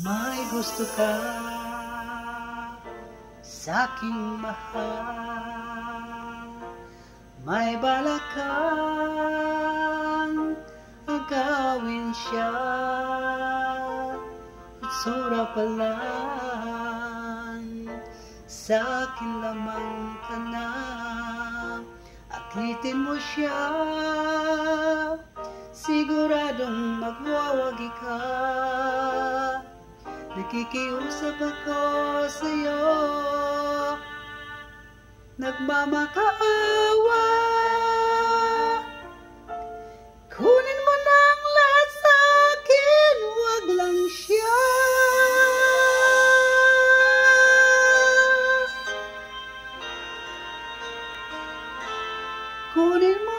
May gusto ka sa'king mahal, may balak kang agawin siya, at sura pa lang sa'kin lamang ka na. Aklitin mo siya, siguradong magwawagi ka. Nakikiusap ako sa'yo, nagmamakaawa. Kunin mo na ang lahat sa'kin, wag lang siya. Kunin mo